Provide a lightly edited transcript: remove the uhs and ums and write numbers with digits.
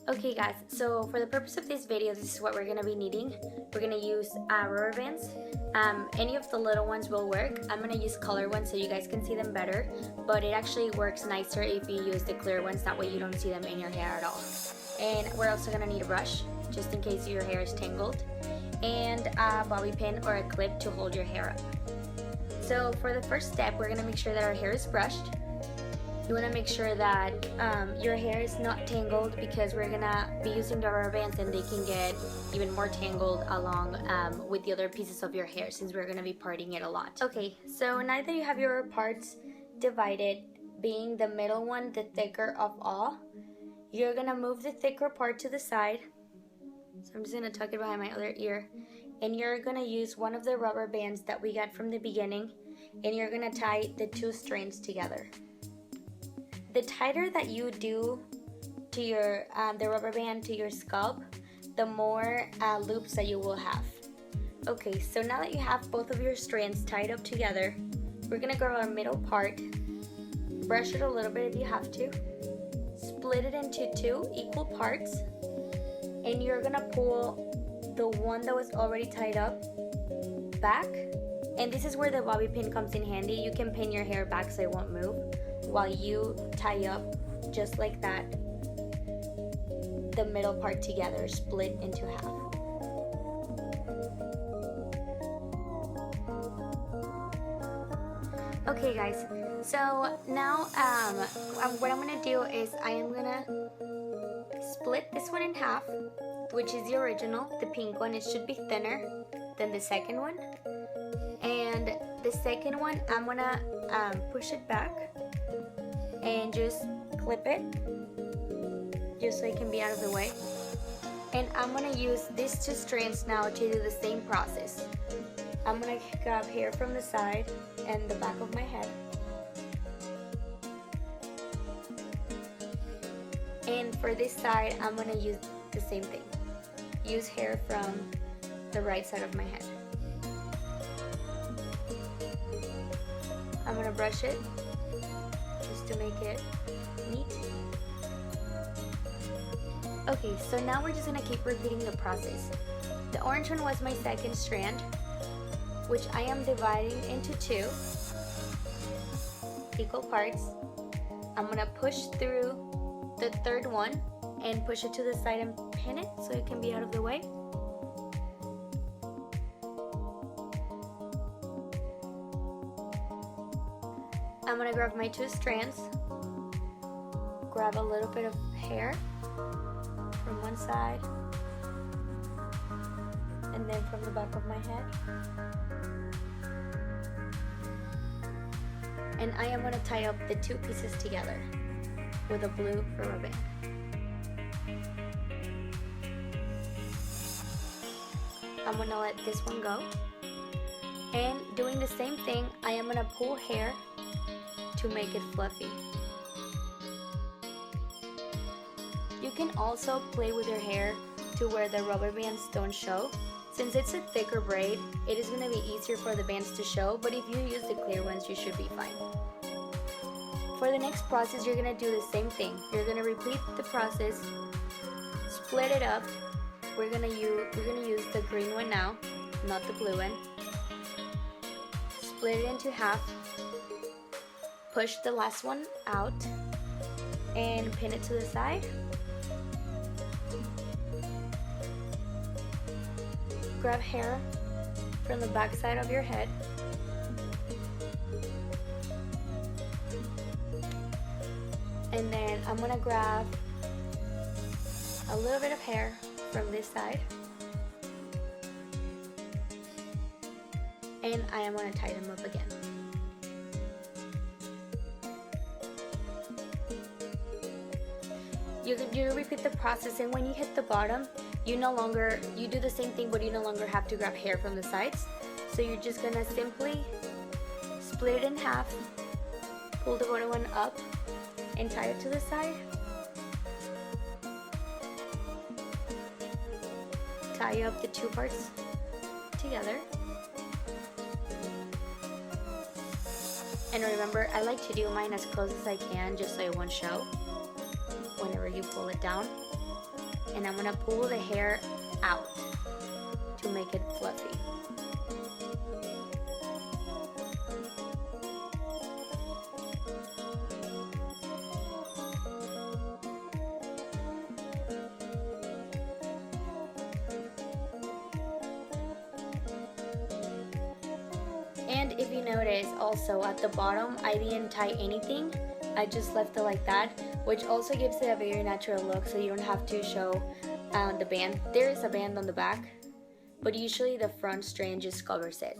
Okay guys, so for the purpose of this video, this is what we're going to be needing. We're going to use rubber bands. Any of the little ones will work. I'm going to use color ones so you guys can see them better, but it actually works nicer if you use the clear ones, that way you don't see them in your hair at all. And we're also going to need a brush, just in case your hair is tangled, and a bobby pin or a clip to hold your hair up. So for the first step, we're going to make sure that our hair is brushed. You want to make sure that your hair is not tangled, because we're gonna be using the rubber bands and they can get even more tangled along with the other pieces of your hair, since we're gonna be parting it a lot. Okay, so now that you have your parts divided, being the middle one the thicker of all, you're gonna move the thicker part to the side. So I'm just gonna tuck it behind my other ear, and you're gonna use one of the rubber bands that we got from the beginning, and you're gonna tie the two strands together. The tighter that you do to your the rubber band to your scalp, the more loops that you will have. Okay, so now that you have both of your strands tied up together, we're gonna grab our middle part, brush it a little bit if you have to, split it into two equal parts, and you're gonna pull the one that was already tied up back. And this is where the bobby pin comes in handy. You can pin your hair back so it won't move while you tie up, just like that, the middle part together, split into half. Okay guys, so now what I'm gonna do is I am gonna split this one in half, which is the original, the pink one. It should be thinner than the second one. And the second one, I'm gonna push it back and just clip it, just so it can be out of the way. And I'm gonna use these two strands now to do the same process. I'm gonna grab hair from the side and the back of my head, and for this side I'm gonna use the same thing. Use hair from the right side of my head. I'm gonna brush it just to make it neat. Okay, so now we're just gonna keep repeating the process. The orange one was my second strand, which I am dividing into two equal parts. I'm gonna push through the third one and push it to the side and pin it so it can be out of the way. I'm gonna grab my two strands, grab a little bit of hair from one side and then from the back of my head, and I am gonna tie up the two pieces together with a blue rubber band. I'm gonna let this one go, and doing the same thing, I am gonna pull hair to make it fluffy. You can also play with your hair to where the rubber bands don't show. Since it's a thicker braid, it is going to be easier for the bands to show, but if you use the clear ones, you should be fine. For the next process, you're going to do the same thing. You're going to repeat the process, split it up. We're going to use the green one now, not the blue one. Split it into half. Push the last one out and pin it to the side. Grab hair from the back side of your head. And then I'm gonna grab a little bit of hair from this side. And I am gonna tie them up again. You repeat the process, and when you hit the bottom, you do the same thing, but you no longer have to grab hair from the sides. So you're just gonna simply split it in half, pull the bottom one up, and tie it to the side. Tie up the two parts together. And remember, I like to do mine as close as I can, just so it won't show whenever you pull it down. and I'm gonna pull the hair out to make it fluffy. And if you notice also at the bottom I didn't tie anything, I just left it like that, which also gives it a very natural look, so you don't have to show the band. There is a band on the back, but usually the front strand just covers it.